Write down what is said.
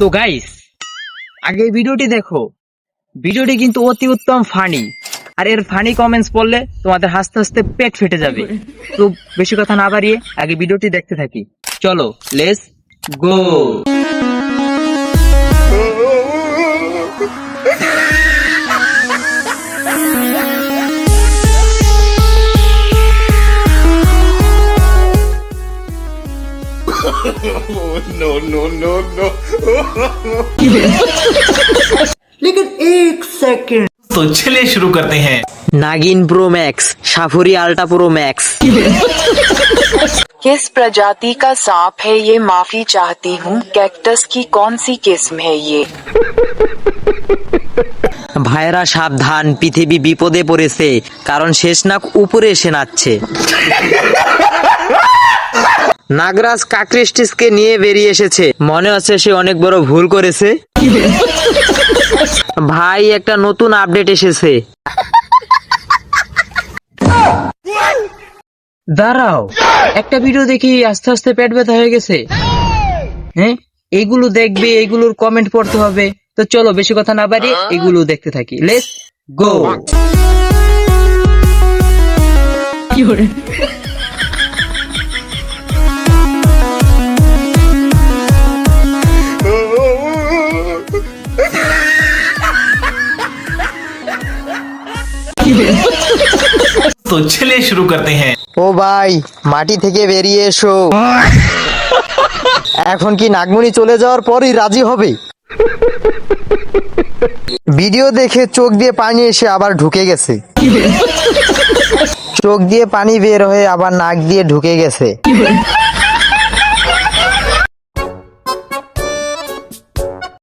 তো গাইস, আগে ভিডিওটি দেখো। ভিডিওটি কিন্তু অতি উত্তম ফানি, আর এর ফানি কমেন্টস পড়লে তোমাদের হাসতে হাসতে পেট ফেটে যাবে। তো বেশি কথা না বাড়িয়ে আগে ভিডিওটি দেখতে থাকি। চলো, let's go. no, no, no, no. लेकिन एक सेकंड। तो चलिए शुरू करते हैं। Nagin pro max, safari ultra pro max. किस प्रजाति का सांप है ये? माफी चाहती हूँ, कैक्टस की कौन सी किस्म है ये? ভাইরা সাবধান, পৃথিবী বিপদে পড়েছে, কারণ শেষনাগ উপরে এসে নাচছে। নাগরাজ কাকরিস্টিসকে নিয়ে বেরিয়ে এসেছে, মনে হচ্ছে সে অনেক বড় ভুল করেছে। ভাই, একটা নতুন আপডেট এসেছে। দাঁড়াও, একটা ভিডিও দেখি আস্তে আস্তে পেট ব্যথা হয়ে গেছে। হ্যাঁ, এইগুলো দেখবে, এইগুলোর কমেন্ট পড়তে হবে। তো চলো বেশি কথা না বাড়িয়ে এগুলো দেখতে থাকি। Let's go. तो चलिए शुरू करते हैं। ও ভাই, মাটি থেকে বেরিয়ে এসো। এখন কি নাগমণি চলে যাওয়ার পরই রাজি হবে? ভিডিও দেখে চোখ দিয়ে পানি এসে আবার ঢুকে গেছে। চোখ দিয়ে পানি বের হয়ে আবার নাক দিয়ে ঢুকে গেছে।